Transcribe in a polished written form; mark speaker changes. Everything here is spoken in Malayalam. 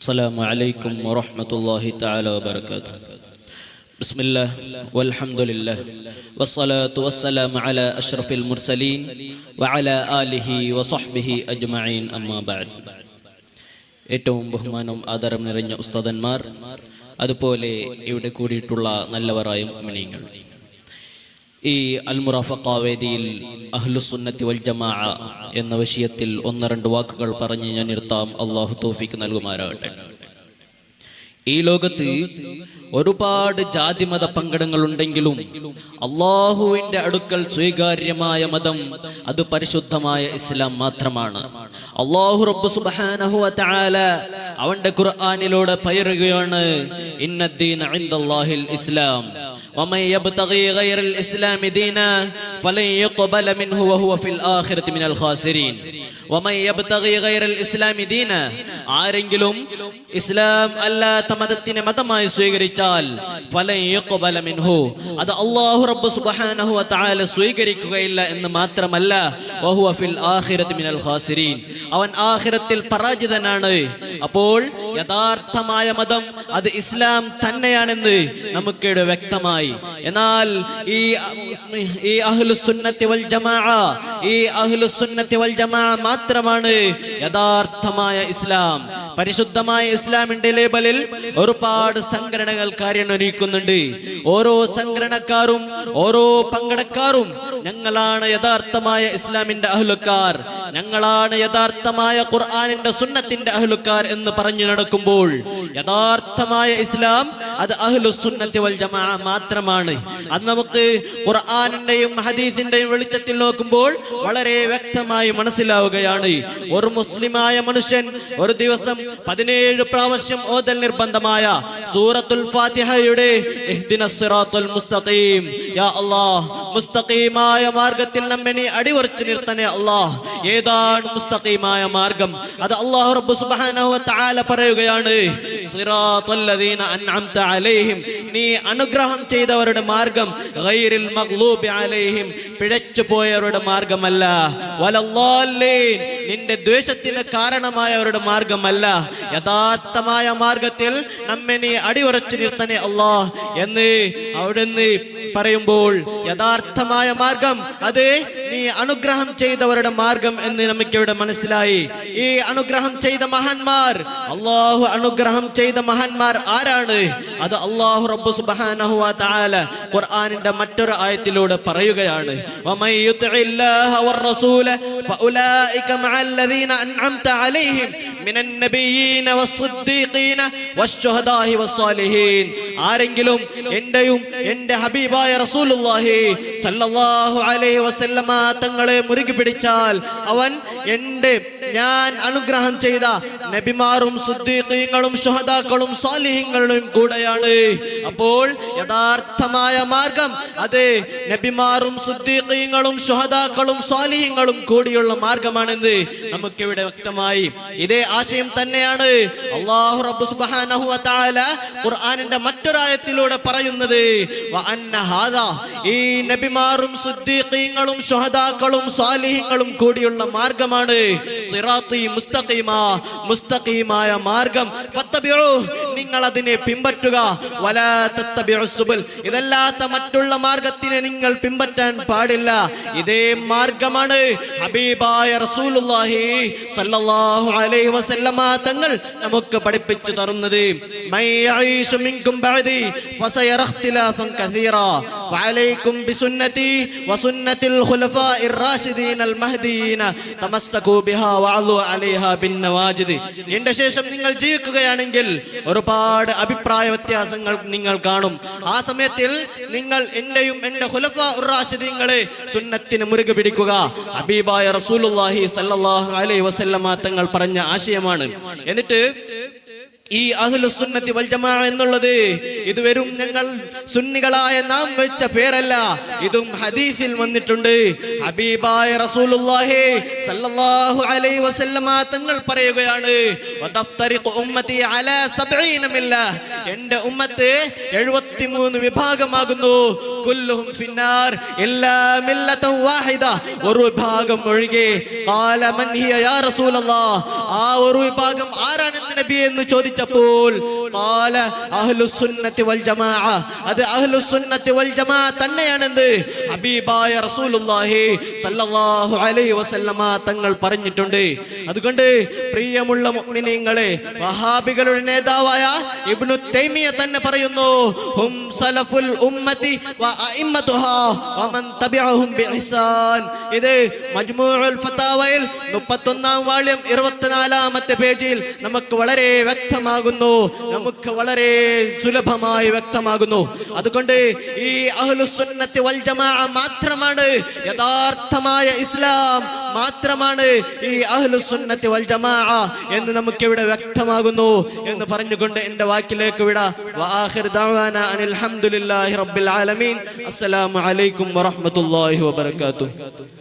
Speaker 1: السلام عليكم ورحمة الله تعالى وبركاته. بسم الله والحمد لله والصلاة والسلام على أشرف المرسلين وعلى آله وصحبه أجمعين أما بعد. ഏറ്റവും ബഹുമാനം ആദരം നിറഞ്ഞ ഉസ്താദന്മാർ, അതുപോലെ ഇവിടെ കൂടിയിട്ടുള്ള നല്ലവരായ മുഅ്മിനീങ്ങൾ, ഈ അൽമുറാഫഖ വേദിയിൽ അഹ്ലുസുന്നത്തി വൽ ജമാഅ എന്ന വിഷയത്തിൽ ഒന്ന് രണ്ട് വാക്കുകൾ പറഞ്ഞ് ഞാൻ നിർത്താം. അള്ളാഹു തൗഫീഖ് നൽകുമാറാകട്ടെ. ഈ ലോകത്ത് ഒരുപാട് ജാതിമത പങ്കടങ്ങളുണ്ടെങ്കിലും അള്ളാഹുവിന്റെ അടുക്കൽ സ്വീകാര്യമായ മതം അത് പരിശുദ്ധമായ ഇസ്ലാം മാത്രമാണ്. അള്ളാഹു റബ്ബ് സുബ്ഹാനഹു വ തആല അവന്റെ ഖുർആനിലൂടെ പറയുകയാണ്, ഇന്നദ്ദീന ഇൻദല്ലാഹിൽ ഇസ്ലാം വമൻ യബ്തഗി ഗൈറൽ ഇസ്ലാമി ദീനാ ഫലൻ യുഖ്ബല മിൻഹു വഹുവ ഫിൽ ആഖിറതി മിനൽ ഖാസിരീൻ. വമൻ യബ്തഗി ഗൈറൽ ഇസ്ലാമി ദീനാ, ആരെങ്കിലും ഇസ്ലാം അല്ലാത്ത മതത്തിനെ മതമായി സ്വീകരിച്ചാൽ ഫലൻ യുഖ്ബല മിൻഹു, അത് അല്ലാഹു റബ്ബ് സുബ്ഹാനഹു വ തആല സ്വീകരിക്കുകയില്ല എന്ന് മാത്രമല്ല, വഹുവ ഫിൽ ആഖിറതി മിനൽ ഖാസിരീൻ, അവൻ ആഖിറത്തിൽ പരാജിതനാണ്. അപ്പോൾ യഥാർത്ഥമായ മതം അത് ഇസ്ലാം തന്നെയാണെന്ന് നമുക്കിവിടെ വ്യക്തമായി. എന്നാൽ ഈ അഹ്ലുസുന്നത്തി വൽ ജമാഅ, ഈ അഹ്ലുസുന്നത്തി വൽ ജമാഅ മാത്രമാണ് യഥാർത്ഥമായ ഇസ്ലാം. പരിശുദ്ധമായ ഇസ്ലാമിന്റെ ലേബലിൽ ഒരുപാട് സംഘടനകൾ കാര്യമൊരുക്കുന്നുണ്ട്. ഓരോ സംഘടനക്കാരും ഓരോ പങ്കെടുക്കാരും ഞങ്ങളാണ് യഥാർത്ഥമായ ഇസ്ലാമിന്റെ അഹ്ലുക്കാർ, ഞങ്ങളാണ് യഥാർത്ഥമായ ഖുർആനിന്റെ സുന്നത്തിന്റെ അഹ്ലുക്കാർ എന്ന് പറഞ്ഞു നടക്കുമ്പോൾ യഥാർത്ഥമായ ഇസ്ലാം അത് അഹ്ലുസുന്നത്തി വൽ ജമാഅ മാത്രമാണ്. അത് നമുക്ക് ഖുർആനിന്റെയും ഹദീസിന്റെയും വെളിച്ചത്തിൽ നോക്കുമ്പോൾ വളരെ വ്യക്തമായി മനസ്സിലാവുകയാണ്. ഒരു മുസ്ലിമായ മനുഷ്യൻ ഒരു ദിവസം 17 പ്രാവശ്യം ഓതൽ നിർബന്ധമായ സൂറത്തുൽ ഫാത്തിഹയുടെ ഇഹ്ദിനസ് സിറാത്തുൽ മുസ്തഖീം, യാ അല്ലാഹ് മുസ്തഖീമായ മാർഗ്ഗത്തിൽ നമ്മെ നീ അടിവരച്ചു നിർത്തണേ അല്ലാഹ്. ഏതാണ് മുസ്തഖീമായ മാർഗ്ഗം? അത് അല്ലാഹു റബ്ബ് സുബ്ഹാനഹു വ തആല പറയുകയാണ്, സിറാത്തുൽ ലദീന അൻഅംത അലൈഹിം, നീ അനുഗ്രഹം ചെയ്തവരുടെ മാർഗ്ഗം, ഗൈറിൽ മഗ്ലൂബി അലൈഹിം, പിഴച്ചു പോയവരുടെ മാർഗ്ഗമല്ല, വലല്ലാലീൻ, നിന്റെ ദ്വേഷത്തിന് കാരണമായവരുടെ മാർഗ്ഗമല്ല, യഥാർത്ഥമായ മാർഗ്ഗത്തിൽ നമ്മെ നീ അടിയുറച്ചു നിർത്തണേ അല്ലാഹ് എന്ന് അവിടുന്ന് പറയുമ്പോൾ യഥാർത്ഥമായ മാർഗം അത് നീ അനുഗ്രഹം ചെയ്തവരുടെ മാർഗം എന്ന് നമുക്കിവിടെ മനസ്സിലായി. ഈ അനുഗ്രഹം ചെയ്ത മഹാന്മാർ, അല്ലാഹു അനുഗ്രഹം ചെയ്ത മഹാന്മാർ ആരാണ്? അത് അല്ലാഹു റബ്ബ് സുബ്ഹാനഹു വ തആല ഖുർആനിന്റെ മറ്റൊരു ആയത്തിലൂടെ പറയുകയാണ്, വമൻ യുതിഇല്ലാഹ വർ-റസൂല ഫഉലൈക മഅല്ലദീന അൻഅംത അലൈഹിം മിനൻ നബിയ്യീന വസ്-സിദ്ദീഖീന വശ്-ശുഹദാഇ വസ്-സാലിഹീൻ, ആരെങ്കിലും എന്റെയും എന്റെ ഹബീബായ റസൂലുള്ളാഹി സല്ലല്ലാഹു അലൈഹി വസല്ലമ തങ്ങളെ മുറുകി പിടിച്ചാൽ അവൻ ഞാൻ അനുഗ്രഹം ചെയ്ത നബിമാരും സിദ്ദീഖീങ്ങളും ശുഹദാക്കളും സാലിഹീങ്ങളും കൂടെയാണ്. അപ്പോൾ യഥാർത്ഥമായ മാർഗം അത് നബിമാരും സിദ്ദീഖീങ്ങളും ശുഹദാക്കളും സാലിഹീങ്ങളും കൂടിയുള്ള മാർഗമാണെന്ന് നമുക്കിവിടെ വ്യക്തമായി. ഇതേ ആശയം തന്നെയാണ് അല്ലാഹു റബ്ബ് സുബ്ഹാനഹു വ തആല ഖുർആനിന്റെ മറ്റൊരായത്തിലൂടെ പറയുന്നത്, വഅന്ന ഹാദാ, ഈ നബിമാരും സിദ്ദീഖീങ്ങളും ശുഹദാക്കളും സാലിഹീങ്ങളും കൂടിയുള്ള മാർഗമാണ് സിറാത്തി മുസ്തഖീമ, മുസ്തഖീമായ മാർഗം, ഫത്തബിഉ, നിങ്ങൾ അതിനെ പിൻപറ്റുക, വലാ തത്തബിഉസ് സുബുൽ, ഇതല്ലാത്ത മറ്റുള്ള മാർഗത്തിനെ നിങ്ങൾ പിൻപറ്റാൻ പാടില്ല. ഇതേ മാർഗമാണ് ഹബീബായ റസൂലുള്ളാഹി സല്ലല്ലാഹു അലൈഹി വസല്ലമ തങ്ങൾ നമുക്ക് പഠിപ്പിച്ചു തരുന്നത്. മൻ യഈശു മിൻകും ബഅദി ഫസയറ ഇഖ്തിലാഫൻ കസീറാ ഫഅലൈക്കും ബിസുന്നതി വസുന്നതിൽ ഖുലഫാഇർ റാഷിദീനൽ മഹ്ദിയീന തമസ്സകൂ ബിഹാ വഅലു അലൈഹാ ബിന്നവാജിദ്, എന്റെ ശേഷം നിങ്ങൾ ജീവിക്കുകയാണെങ്കിൽ ഒരുപാട് അഭിപ്രായ വ്യത്യാസങ്ങൾ നിങ്ങൾ കാണും. ആ സമയത്തിൽ നിങ്ങൾ എന്റെയും എന്റെ ഖുലഫാഉർ റാഷിദീങ്ങളെ സുന്നത്തിനെ മുറുകെ പിടിക്കുക. ഹബീബായ റസൂലുള്ളാഹി സല്ലല്ലാഹു അലൈഹി വസല്ലമ തങ്ങൾ പറഞ്ഞ ആശയമാണ്. എന്നിട്ട് ഈ അഹ്ലുസുന്നത്തി വൽ ജമാഅ എന്നുള്ളത് ഇത് വെറും ഞങ്ങൾ സുന്നികളായ നാം വെച്ച പേരല്ല, ഇതും ഹദീസിൽ വന്നിട്ടുണ്ട്. ഹബീബായ റസൂലുള്ളാഹി സല്ലല്ലാഹു അലൈഹി വസല്ലമ തങ്ങൾ പറയുകയാണ്, വതഫ്തരിഖു ഉമ്മത്തി അലാ 70 മില്ല, എൻ്റെ ഉമ്മത്ത് 73 വിഭാഗമാകുന്നു. കുല്ലുഹും ഫിന്നാർ ഇല്ലാ മില്ലതൻ വാഹിദ, ഒരു വിഭാഗം ഒഴികെ. ഖാല മൻ ഹിയ യാ റസൂലല്ലാഹ്, ആ ഒരു വിഭാഗം ആരാണെന്ന് നബിയെ എന്ന് ചോദിച്ചപ്പോൾ ഖാല അഹ്ലുസ് സുന്നത്തി വൽ ജമാഅ, അത് അഹ്ലുസ് സുന്നത്തി വൽ ജമാഅ തന്നെയാണെന്ന് ഹബീബായ റസൂലുള്ളാഹി സല്ലല്ലാഹു അലൈഹി വസല്ലമ തങ്ങൾ പറഞ്ഞിട്ടുണ്ട്. അതുകൊണ്ട് പ്രിയമുള്ള മുഅ്മിനീങ്ങളെ, വഹാബികളുടെ നേതാവായ ഇബ്നു തൈമിയ തന്നെ പറയുന്നു, ഹും സലഫുൽ ഉമ്മത്തി വ അഇമ്മതുഹാ വമൻ തബിഅഹും ബിഇഹ്സാൻ. ഇത് മജ്മൂഉൽ ഫതാവയിൽ 31-ാം വാള്യം 24-ാമത്തെ പേജിൽ നമുക്ക് വളരെ വ്യക്തമാകുന്നു, നമുക്ക് വളരെ സുലഭമായി വ്യക്തമാകുന്നു. അതുകൊണ്ട് ഈ അഹ്ലുസ് സുന്നത്തി വൽ ജമാഅ മാത്രമാണ് യഥാർത്ഥമായ ഇസ്ലാം, മാത്രമാണ് ഈ അഹ്ലുസ് സുന്നത്തി വൽ ജമാഅ എന്ന് നമുക്കിവിടെ വ്യക്തമാകുന്നു എന്ന് പറഞ്ഞുകൊണ്ട് എൻ്റെ വാക്കിലേക്ക് വിടാ. വആഖിർ ദഅവാനാ അനിൽ ഹംദുലില്ലാഹി റബ്ബിൽ ആലമീൻ. അസ്സലാമു അലൈക്കും വറഹ്മത്തുള്ളാഹി വബറകാതുഹു.